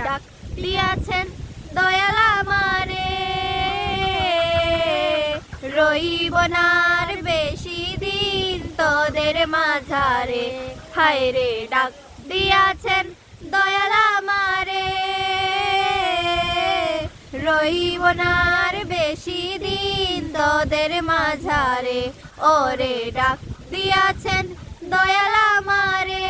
ডাক দিয়াছেন দয়াল আমারে, রইব না আর বেশি দিন তোদের মাঝারে। হায় রে ডাক দিয়াছেন দয়াল আমারে, রইব না আর বেশি দিন তোদের মাঝারে। ওরে ডাক দিয়াছেন দয়াল আমারে,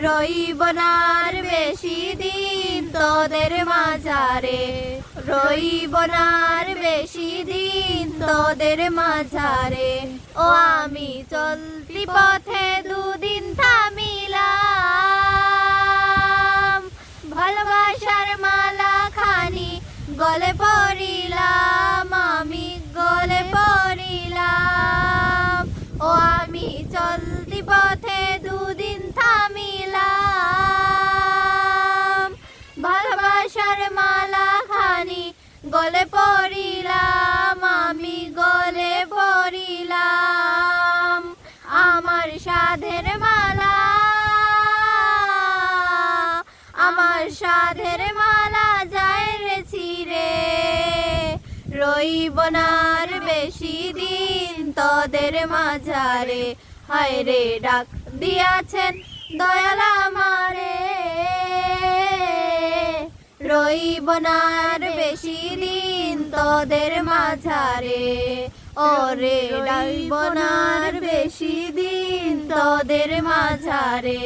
রইব না আর বেশি দিন তোদের মাঝারে, রইব না আর বেশি দিন তোদের মাঝারে। ও আমি চলতি পথে দুদিন থামিলাম, ভালোবাসার মালা খানি গলে পড়িলাম, আমি গলে পড়িলাম। ও আমি চলতি পথে দুদিন থামিলাম, ভালোবাসার মালা খানি গলে পড়িলাম, আমি গলে পড়িলাম। আমার সাধের মালা, আমার সাধের মালা যায় রে ছিঁড়ে, রইব না আর বেশি দিন তোদের মাঝারে। হায় রে ডাক দিয়াছেন দয়াল আমারে, রইব না আর বেশি দিন তোদের মাঝারে। ওরে রইব না আর বেশি দিন তোদের মাঝারে।